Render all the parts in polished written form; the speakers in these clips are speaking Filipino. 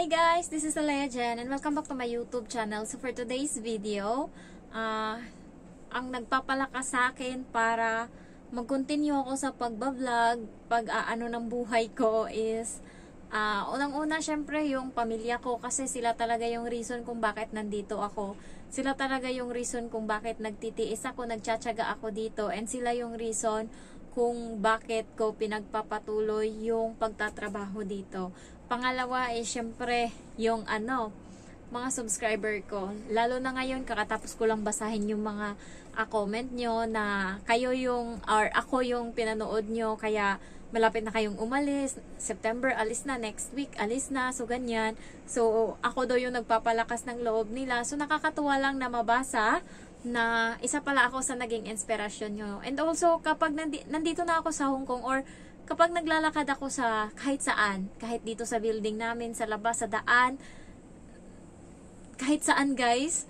Hi guys, this is Alea Jen and welcome back to my YouTube channel. So for today's video, ang nagpapalakas sa akin para mag-continue ako sa pagbablog, pag-aano ng buhay ko is unang-una syempre yung pamilya ko, kasi sila talaga yung reason kung bakit nandito ako. Sila talaga yung reason kung bakit nagtitiis ako, nagtsatsaga ako dito, and sila yung reason kung bakit ko pinagpapatuloy yung pagtatrabaho dito. Pangalawa ay syempre yung mga subscriber ko. Lalo na ngayon, kakatapos ko lang basahin yung mga comment nyo na kayo yung, or ako yung pinanood nyo, kaya malapit na kayong umalis. September, alis na. Next week, alis na. So, ganyan. So, ako daw yung nagpapalakas ng loob nila. So, nakakatuwa lang na mabasa na isa pala ako sa naging inspirasyon nyo. And also, kapag nandito na ako sa Hong Kong, or kapag naglalakad ako sa kahit saan, kahit dito sa building namin, sa labas, sa daan, kahit saan guys,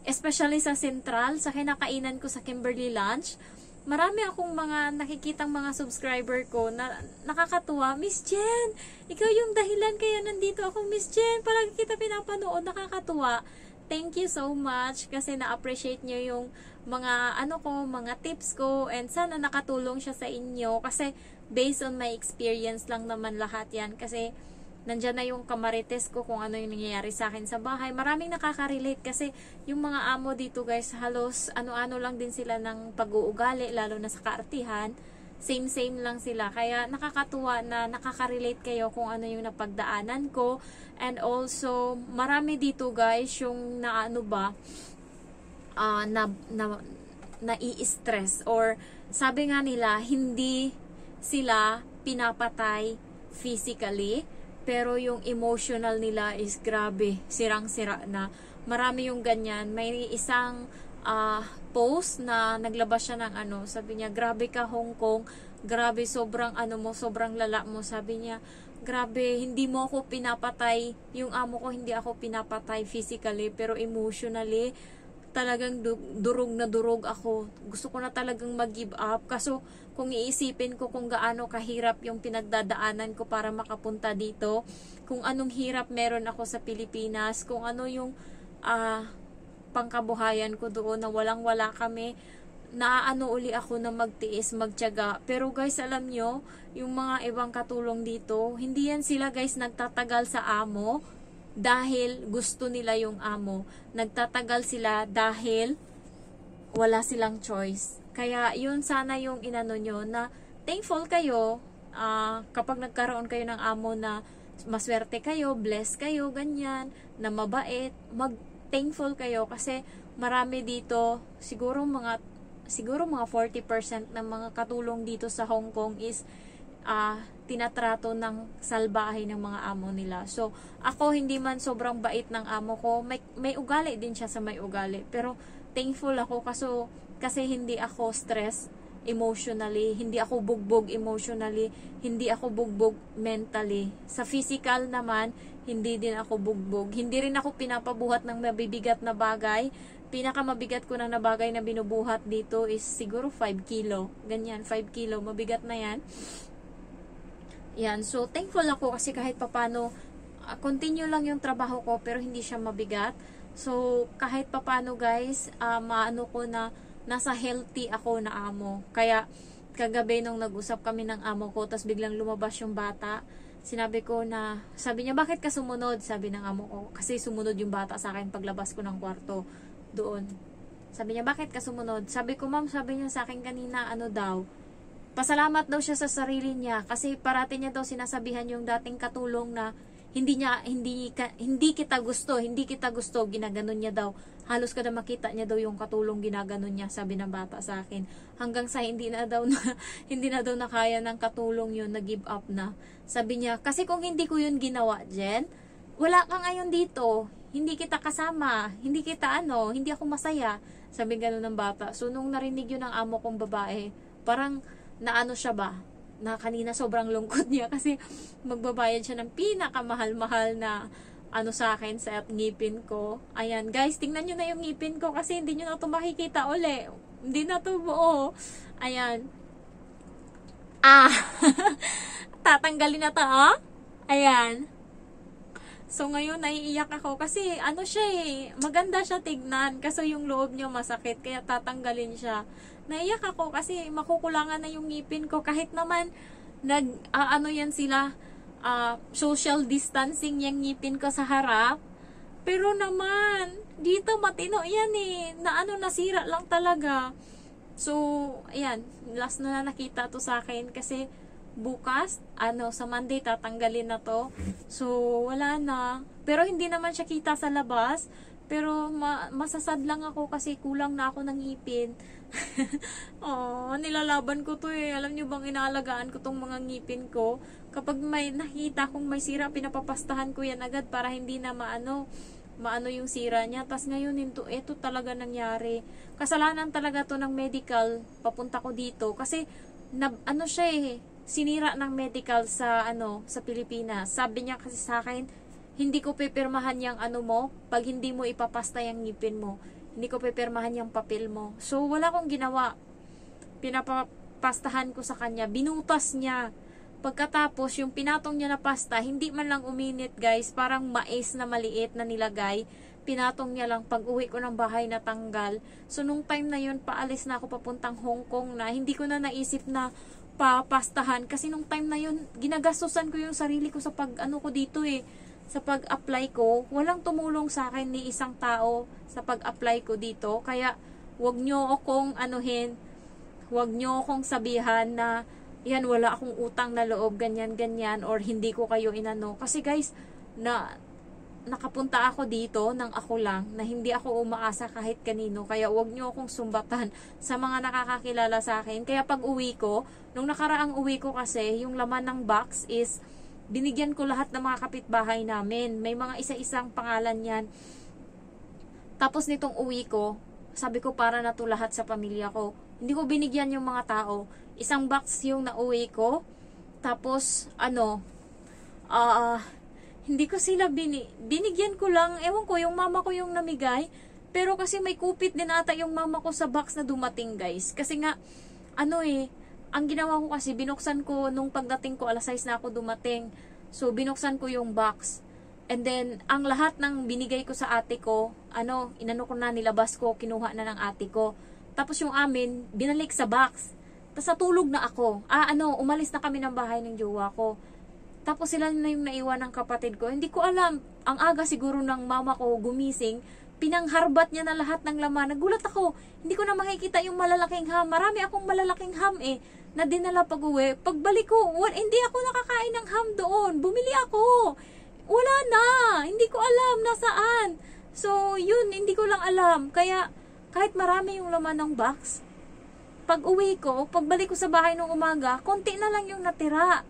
especially sa Central, sa kinakainan ko sa Kimberly Lunch, marami akong mga nakikitang mga subscriber ko na nakakatuwa. Miss Jen, ikaw yung dahilan kaya nandito ako, Miss Jen. Palagi kita pinapanood, nakakatuwa. Thank you so much kasi na-appreciate nyo yung mga mga tips ko, and sana nakatulong siya sa inyo kasi based on my experience lang naman lahat yan, kasi nandyan na yung kamarites ko kung ano yung nangyayari sa akin sa bahay. Maraming nakaka-relate kasi yung mga amo dito guys, halos ano-ano lang din sila ng pag-uugali, lalo na sa kaartihan. Same lang sila. Kaya nakakatuwa na nakaka-relate kayo kung ano yung napagdaanan ko. And also, marami dito guys yung nai-stress, or sabi nga nila, hindi sila pinapatay physically, pero yung emotional nila is grabe, sirang-sira na. Marami yung ganyan. May isang post na naglabas siya ng sabi niya, grabe ka Hong Kong, grabe sobrang sobrang lala mo, sabi niya, grabe, hindi mo ako pinapatay, yung amo ko hindi ako pinapatay physically, pero emotionally talagang durog na durog ako. Gusto ko na talagang mag-give up. Kaso kung iisipin ko kung gaano kahirap yung pinagdadaanan ko para makapunta dito, kung anong hirap meron ako sa Pilipinas, kung ano yung pangkabuhayan ko doon na walang-wala kami, uli ako na magtiis, magtiyaga. Pero guys, alam nyo, yung mga ibang katulong dito, hindi yan sila guys nagtatagal sa amo dahil gusto nila yung amo. Nagtatagal sila dahil wala silang choice. Kaya yun sana yung nyo, na thankful kayo kapag nagkaroon kayo ng amo na maswerte kayo, blessed kayo, ganyan, na mabait, thankful kayo kasi marami dito, siguro mga 40% ng mga katulong dito sa Hong Kong is tinatrato ng salbahe ng mga amo nila. So, ako hindi man sobrang bait ng amo ko, may ugali din siya sa may ugali. Pero, thankful ako kasi hindi ako stress emotionally, hindi ako bugbog emotionally, hindi ako bugbog mentally. Sa physical naman, hindi din ako bugbog. Hindi rin ako pinapabuhat ng mabibigat na bagay. Pinakamabigat ko na bagay na binubuhat dito is siguro 5 kilo. Ganyan, 5 kilo. Mabigat na yan. Yan. So, thankful ako kasi kahit papano, continue lang yung trabaho ko pero hindi siya mabigat. So, kahit papano guys, ko na nasa healthy ako na amo. Kaya, kagabi nung nag-usap kami ng amo ko, tas biglang lumabas yung bata, sabi niya, bakit ka sumunod? Sabi ng amo ko, kasi sumunod yung bata sa akin paglabas ko ng kwarto doon. Sabi niya, bakit ka sumunod? Sabi ko, ma'am, sabi niya sa akin kanina, pasalamat daw siya sa sarili niya kasi parati niya daw sinasabihan yung dating katulong na hindi kita gusto, ginaganon niya daw. Halos kada makita niya daw yung katulong ginaganon niya, sabi ng bata sa akin. Hanggang sa hindi na daw na kaya ng katulong yun, nag-give up na. Sabi niya, kasi kung hindi ko yun ginawa, Jen, wala ka ngayon dito. Hindi kita kasama, hindi ako masaya. Sabi gano'n ng bata. So, nung narinig yun ng amo kong babae, parang siya ba? Na kanina sobrang lungkot niya kasi magbabayad siya ng pinakamahal-mahal na sa akin sa ngipin ko. Ayan, guys, tingnan nyo na yung ngipin ko kasi hindi nyo na ito makikita uli. Hindi na ito buo. Ayan. Tatanggalin na ito, oh. Ayan. So, ngayon, naiiyak ako kasi, ano siya eh, maganda siya tignan. Kaso yung loob niya masakit, kaya tatanggalin siya. Naiiyak ako kasi makukulangan na yung ngipin ko. Kahit naman, ano yan sila, social distancing yung ngipin ko sa harap. Pero naman, dito matino yan eh, na ano, nasira lang talaga. So, ayan, last na nakita to sa akin kasi, bukas, sa Monday tatanggalin na to. So, wala na. Pero hindi naman siya kita sa labas. Pero masasad lang ako kasi kulang na ako ng ngipin. Oh, nilalaban ko to eh. Alam nyo bang inaalagaan ko tong mga ngipin ko? Kapag may nakita kong may sira, pinapapastahan ko yan agad para hindi na maano yung sira niya. Tas ngayon, ito talaga nangyari. Kasalanan talaga to ng medical. Papunta ko dito. Kasi, siya eh, sinira ng medical sa Pilipinas. Sabi niya kasi sa akin, hindi ko pipirmahan yung mo pag hindi mo ipapasta yung ngipin mo. Hindi ko pipirmahan yung papel mo. So, wala akong ginawa. Pinapastahan ko sa kanya. Binutas niya. Pagkatapos, yung pinatong niya na pasta, hindi man lang uminit, guys. Parang mais na maliit na nilagay. Pinatong niya lang pag uwi ko ng bahay na tanggal. So, nung time na yun, paalis na ako papuntang Hong Kong na. Hindi ko na naisip na papastahan kasi nung time na yun ginagastusan ko yung sarili ko sa ko dito eh, sa pag-apply ko. Walang tumulong sa akin ni isang tao sa pag-apply ko dito, kaya wag nyo akong wag nyo akong sabihan na yan, wala akong utang na loob, ganyan or hindi ko kayo kasi guys, nakapunta ako dito ng ako lang, na hindi ako umaasa kahit kanino. Kaya wag nyo akong sumbatan sa mga nakakakilala sa akin. Kaya pag uwi ko, nung nakaraang uwi ko kasi, yung laman ng box is, binigyan ko lahat ng mga kapitbahay namin. May mga isa-isang pangalan yan. Tapos nitong uwi ko, sabi ko para na to lahat sa pamilya ko. Hindi ko binigyan yung mga tao. Isang box yung nauwi ko. Tapos, hindi ko sila binigyan ko lang, ewan ko, yung mama ko yung namigay, pero kasi may kupit din ata yung mama ko sa box na dumating, guys. Kasi nga, ang ginawa ko kasi, binuksan ko, nung pagdating ko, 6:00 na ako dumating. So, binuksan ko yung box. And then, ang lahat ng binigay ko sa ate ko, inano ko na, nilabas ko, kinuha na ng ate ko. Tapos yung amin, binalik sa box. Tapos natulog na ako. Umalis na kami ng bahay ng jowa ko. Tapos sila na yung naiwan ng kapatid ko. Hindi ko alam. Ang aga siguro ng mama ko gumising. Pinangharbat niya na lahat ng laman. Nagulat ako. Hindi ko na makikita yung malalaking ham. Marami akong malalaking ham na dinala pag uwi. Pagbalik ko, hindi ako nakakain ng ham doon. Bumili ako. Wala na. Hindi ko alam nasaan. So, yun. Hindi ko lang alam. Kaya, kahit marami yung laman ng box, pag uwi ko, pagbalik ko sa bahay nung umaga, konti na lang yung natira.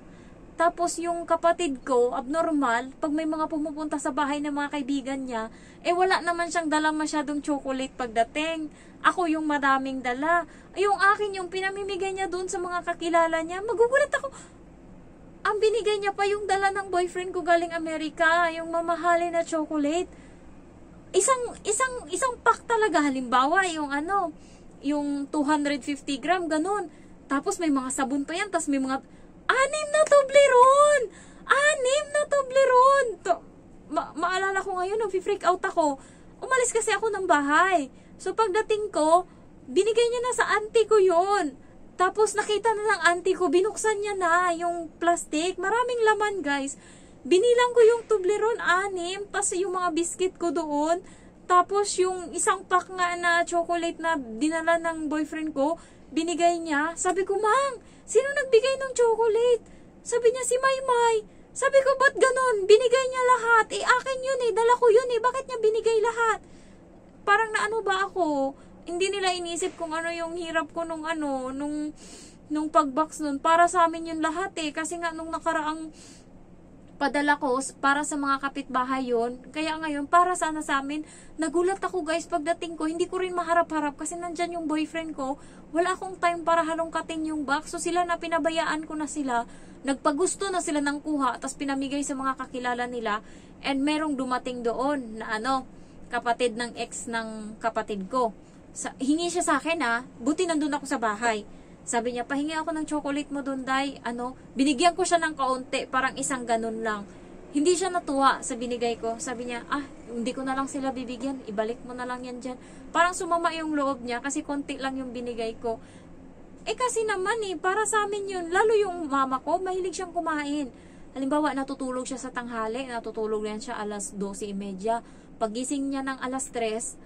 Tapos yung kapatid ko, abnormal, pag may mga pumupunta sa bahay ng mga kaibigan niya, wala naman siyang dala masyadong chocolate pagdating. Ako yung madaming dala. Yung akin, yung pinamimigay niya doon sa mga kakilala niya, magugulat ako. Ang binigay niya pa yung dala ng boyfriend ko galing Amerika, yung mamahalin na chocolate. Isang pack talaga, halimbawa, yung 250 gram, ganun. Tapos may mga sabon pa yan, tapos may mga 6 na Toblerone! 6 na Toblerone! Maalala ko ngayon, nag-freak out ako. Umalis kasi ako ng bahay. So, pagdating ko, binigay niya na sa auntie ko yun. Tapos, nakita na ng auntie ko, binuksan niya na yung plastic. Maraming laman, guys. Binilang ko yung Toblerone, 6. Tapos, yung mga biscuit ko doon. Tapos, yung isang pack nga na chocolate na dinala ng boyfriend ko, binigay niya. Sabi ko, Mang, sino nagbigay ng chocolate? Sabi niya, si Maymay. Sabi ko, ba't ganon? Binigay niya lahat. Akin yun dala ko yun Bakit niya binigay lahat? Parang naano ba ako? Hindi nila inisip kung ano yung hirap ko nung pag-box nun. Para sa amin yun lahat Kasi nga nung nakaraang padala ko para sa mga kapitbahay yun. Kaya ngayon, para sana sa amin, nagulat ako guys pagdating ko. Hindi ko rin maharap-harap kasi nandyan yung boyfriend ko. Wala akong time para halongkatin yung box. So sila na pinabayaan ko na sila. Nagpagusto na sila ng kuha. Tapos pinamigay sa mga kakilala nila. And merong dumating doon na kapatid ng ex ng kapatid ko. Hingi siya sa akin Buti nandun ako sa bahay. Sabi niya, pahingi ako ng chocolate mo doon, Day. Binigyan ko siya ng kaunti, parang isang ganun lang. Hindi siya natuwa sa binigay ko. Sabi niya, hindi ko na lang sila bibigyan. Ibalik mo na lang yan dyan. Parang sumama yung loob niya kasi konti lang yung binigay ko. Kasi naman para sa amin yun. Lalo yung mama ko, mahilig siyang kumain. Halimbawa, natutulog siya sa tanghali. Natutulog yan siya alas 12:30. Pagising niya ng alas 3,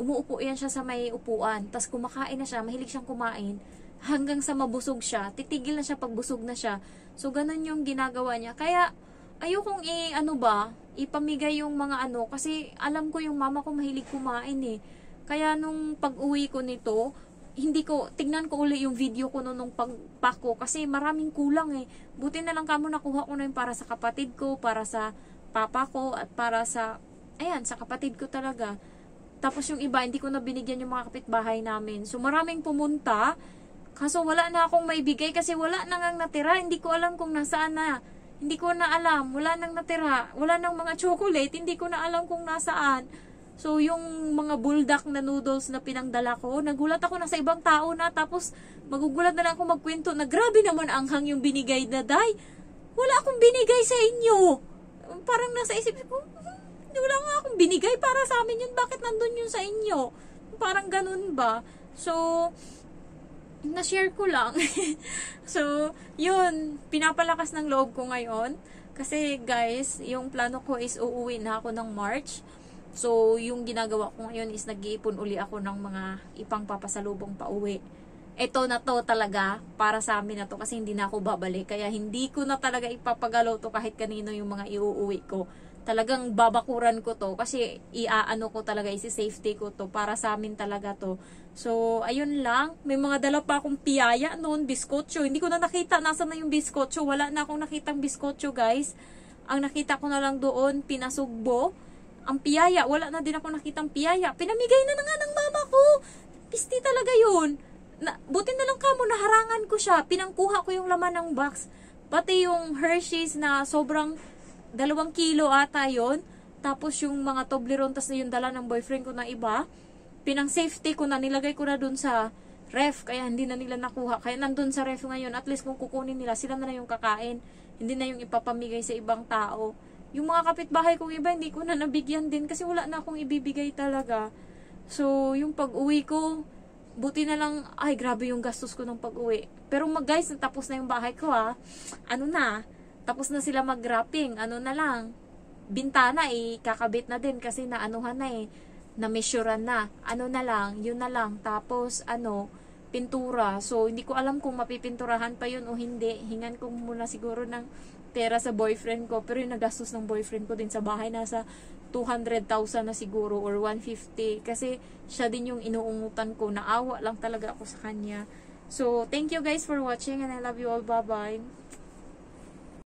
umuupo yan siya sa may upuan. Tapos kumakain na siya. Mahilig siyang kumain. Hanggang sa mabusog siya. Titigil na siya pag busog na siya. So, ganun yung ginagawa niya. Kaya, ayokong ipamigay yung mga kasi alam ko yung mama ko mahilig kumain Kaya nung pag-uwi ko nito, tignan ko uli yung video ko nung pagpako kasi maraming kulang Buti na lang kamo nakuha ko na yung para sa kapatid ko, para sa papa ko, at para sa kapatid ko talaga. Tapos yung iba, hindi ko na binigyan yung mga kapitbahay namin. So maraming pumunta, kaso wala na akong maibigay kasi wala na ngang natira. Hindi ko alam kung nasaan na. Hindi ko na alam. Wala nang natira. Wala nang mga chocolate. Hindi ko na alam kung nasaan. So, yung mga buldak na noodles na pinangdala ko, nagulat ako na sa ibang tao na. Tapos, magugulat na lang ako magkwento na grabe naman anghang yung binigay na, Day. Wala akong binigay sa inyo. Parang nasa isip ko, wala nga akong binigay para sa amin yun. Bakit nandun yun sa inyo? Parang ganun ba? So, na-share ko lang. So, yun, pinapalakas ng loob ko ngayon. Kasi, guys, yung plano ko is uuwi na ako ng March. So, yung ginagawa ko ngayon is nag-iipon uli ako ng mga ipang papasalubong pa uwi. Ito na to talaga, para sa amin na to, kasi hindi na ako babalik. Kaya, hindi ko na talaga ipapagalaw to kahit kanino yung mga iuuwi ko. Talagang babakuran ko to kasi iaano ko talaga, isi-safety ko to para sa amin talaga to. So, ayun lang. May mga dala pa akong piyaya noon, biskotso. Hindi ko na nakita nasaan na yung biskotso. Wala na akong nakitang biskotso, guys. Ang nakita ko na lang doon, pinasugbo. Ang piyaya, wala na din ako nakitang piyaya. Pinamigay na nga ng mama ko. Pisti talaga yun. Buti na lang kamo, naharangan ko siya. Pinangkuha ko yung laman ng box. Pati yung Hershey's na sobrang 2 kilo ata yun. Tapos yung mga Toblerone, tas na yung dala ng boyfriend ko na iba, pinang safety ko na, nilagay ko na dun sa ref. Kaya hindi na nila nakuha. Kaya nandun sa ref ngayon. At least kung kukunin nila, sila na yung kakain. Hindi na yung ipapamigay sa ibang tao. Yung mga kapitbahay kong iba, hindi ko na nabigyan din kasi wala na akong ibibigay talaga. So, yung pag-uwi ko, buti na lang, grabe yung gastos ko ng pag-uwi. Pero guys, natapos na yung bahay ko tapos na sila mag-wrapping. Na lang, bintana kakabit na din kasi naanuhan na na-measurean na. Na lang, yun na lang. Tapos, pintura. So, hindi ko alam kung mapipinturahan pa yun o hindi. Hingan ko muna siguro ng pera sa boyfriend ko. Pero yung nagastos ng boyfriend ko din sa bahay, nasa 200,000 na siguro or 150. Kasi, siya din yung inuungutan ko. Naawa lang talaga ako sa kanya. So, thank you guys for watching and I love you all. Bye-bye.